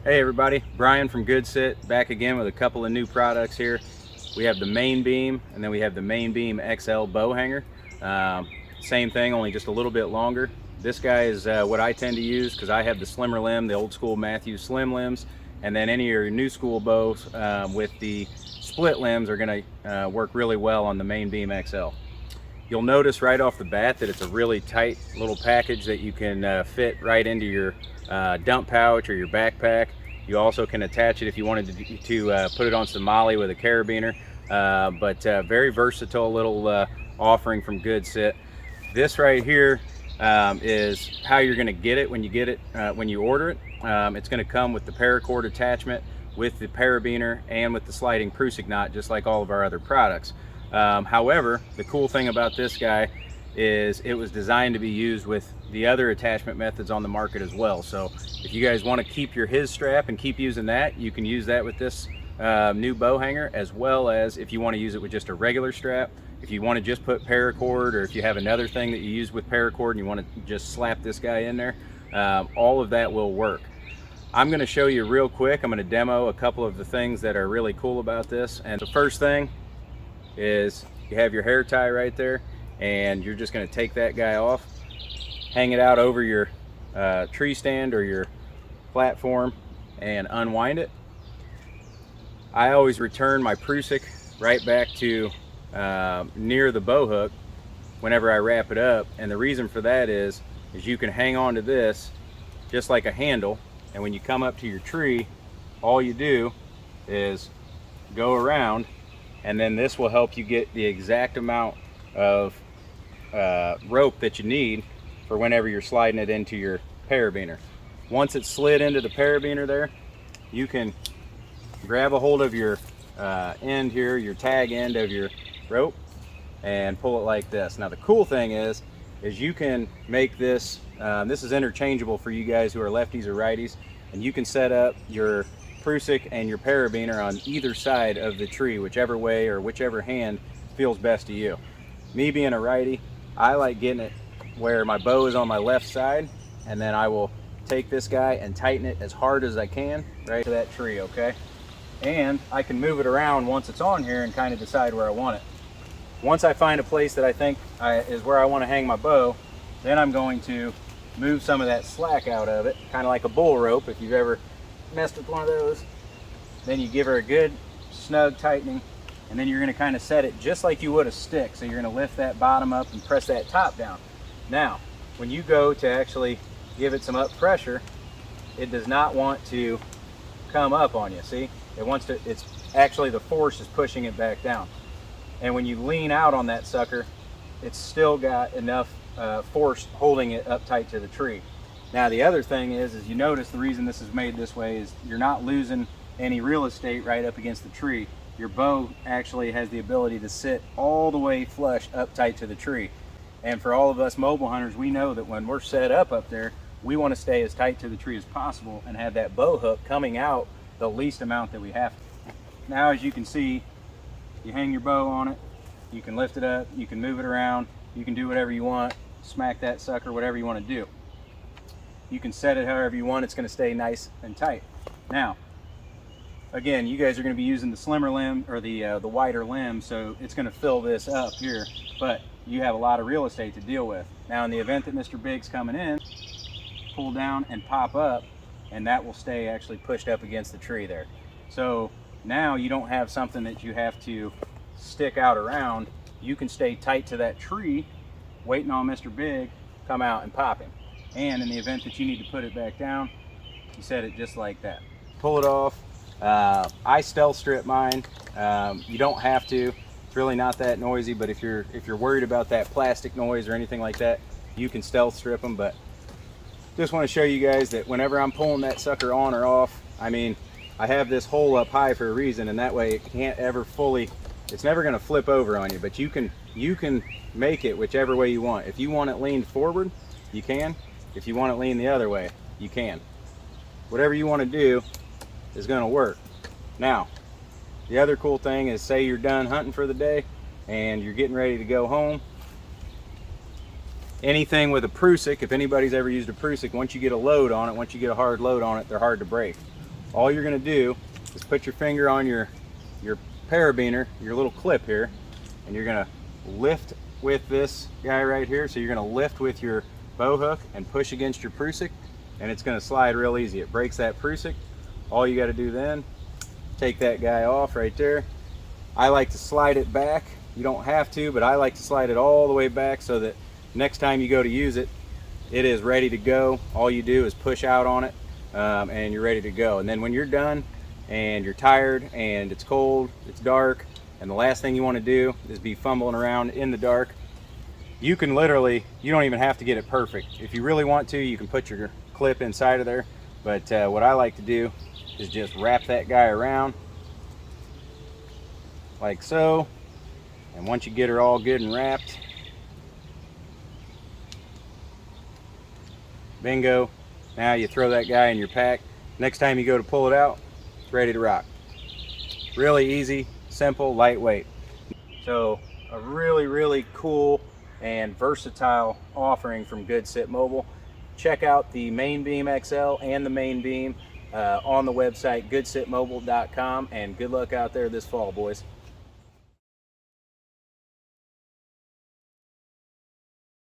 Hey everybody, Brian from Good Sit back again with a couple of new products here. We have the Main Beam and then we have the Main Beam XL bow hanger. Same thing, only just a little bit longer. This guy is what I tend to use because I have the slimmer limb, the old school Matthews slim limbs, and then any of your new school bows with the split limbs are going to work really well on the Main Beam XL. You'll notice right off the bat that it's a really tight little package that you can fit right into your dump pouch or your backpack. You also can attach it if you wanted to put it on some molly with a carabiner, but very versatile little offering from Good Sit. This right here is how you're going to get it when you order it. It's going to come with the paracord attachment, with the carabiner, and with the sliding Prusik knot, just like all of our other products. However, the cool thing about this guy is it was designed to be used with the other attachment methods on the market as well. So if you guys want to keep your his strap and keep using that, you can use that with this new bow hanger, as well as if you want to use it with just a regular strap. If you want to just put paracord, or if you have another thing that you use with paracord and you want to just slap this guy in there, all of that will work. I'm going to show you real quick. I'm going to demo a couple of the things that are really cool about this. And the first thing is you have your hair tie right there, and you're just going to take that guy off, hang it out over your tree stand or your platform, and unwind it. I always return my Prusik right back to near the bow hook whenever I wrap it up, and the reason for that is you can hang on to this just like a handle, and when you come up to your tree, all you do is go around, and then this will help you get the exact amount of rope that you need for whenever you're sliding it into your parabiner. Once it's slid into the parabiner there, you can grab a hold of your end here, your tag end of your rope, and pull it like this. Now the cool thing is you can make this, this is interchangeable for you guys who are lefties or righties, and you can set up your Prusik and your parabiner on either side of the tree, whichever way or whichever hand feels best to you. Me being a righty, I like getting it where my bow is on my left side, and then I will take this guy and tighten it as hard as I can right to that tree, okay? And I can move it around once it's on here and kind of decide where I want it. Once I find a place that I think is where I want to hang my bow, then I'm going to move some of that slack out of it, kind of like a bull rope if you've ever messed with one of those. Then you give her a good snug tightening, and then you're going to kind of set it just like you would a stick. So you're going to lift that bottom up and press that top down. Now, when you go to actually give it some up pressure, it does not want to come up on you. See, it wants to, it's actually the force is pushing it back down. And when you lean out on that sucker, it's still got enough force holding it up tight to the tree. Now the other thing is you notice the reason this is made this way is you're not losing any real estate right up against the tree. Your bow actually has the ability to sit all the way flush up tight to the tree. And for all of us mobile hunters, we know that when we're set up there, we want to stay as tight to the tree as possible and have that bow hook coming out the least amount that we have to. Now as you can see, you hang your bow on it, you can lift it up, you can move it around, you can do whatever you want, smack that sucker, whatever you want to do. You can set it however you want, it's going to stay nice and tight. Now, again, you guys are going to be using the slimmer limb or the wider limb, so it's going to fill this up here, but you have a lot of real estate to deal with. Now in the event that Mr. Big's coming in, pull down and pop up, and that will stay actually pushed up against the tree there. So now you don't have something that you have to stick out around. You can stay tight to that tree, waiting on Mr. Big, come out and pop him. And in the event that you need to put it back down, you set it just like that. Pull it off. I stealth strip mine. You don't have to. It's really not that noisy, but if you're worried about that plastic noise or anything like that, you can stealth strip them. But just want to show you guys that whenever I'm pulling that sucker on or off, I mean, I have this hole up high for a reason, and that way it can't ever fully, it's never going to flip over on you, but you can make it whichever way you want. If you want it leaned forward, you can. If you want it lean the other way, you can. Whatever you want to do is going to work. Now, the other cool thing is, say you're done hunting for the day and you're getting ready to go home. Anything with a Prusik, if anybody's ever used a Prusik, once you get a load on it, once you get a hard load on it, they're hard to break. all you're going to do is put your finger on your parabiner, your little clip here, and you're going to lift with this guy right here. So you're going to lift with your bow hook and push against your prusik, and it's going to slide real easy. It breaks that prusik. All you got to do then, take that guy off right there. I like to slide it back. You don't have to, but I like to slide it all the way back so that next time you go to use it, it is ready to go. All you do is push out on it, and you're ready to go. And then when you're done and you're tired and it's cold, it's dark, and the last thing you want to do is be fumbling around in the dark, you can literally, you don't even have to get it perfect. If you really want to, you can put your clip inside of there. But what I like to do is just wrap that guy around like so. And once you get her all good and wrapped, bingo, now you throw that guy in your pack. Next time you go to pull it out, it's ready to rock. Really easy, simple, lightweight. So a really cool and versatile offering from Good Sit Mobile. Check out the Main Beam XL and the Main Beam on the website goodsitmobile.com, and good luck out there this fall, boys.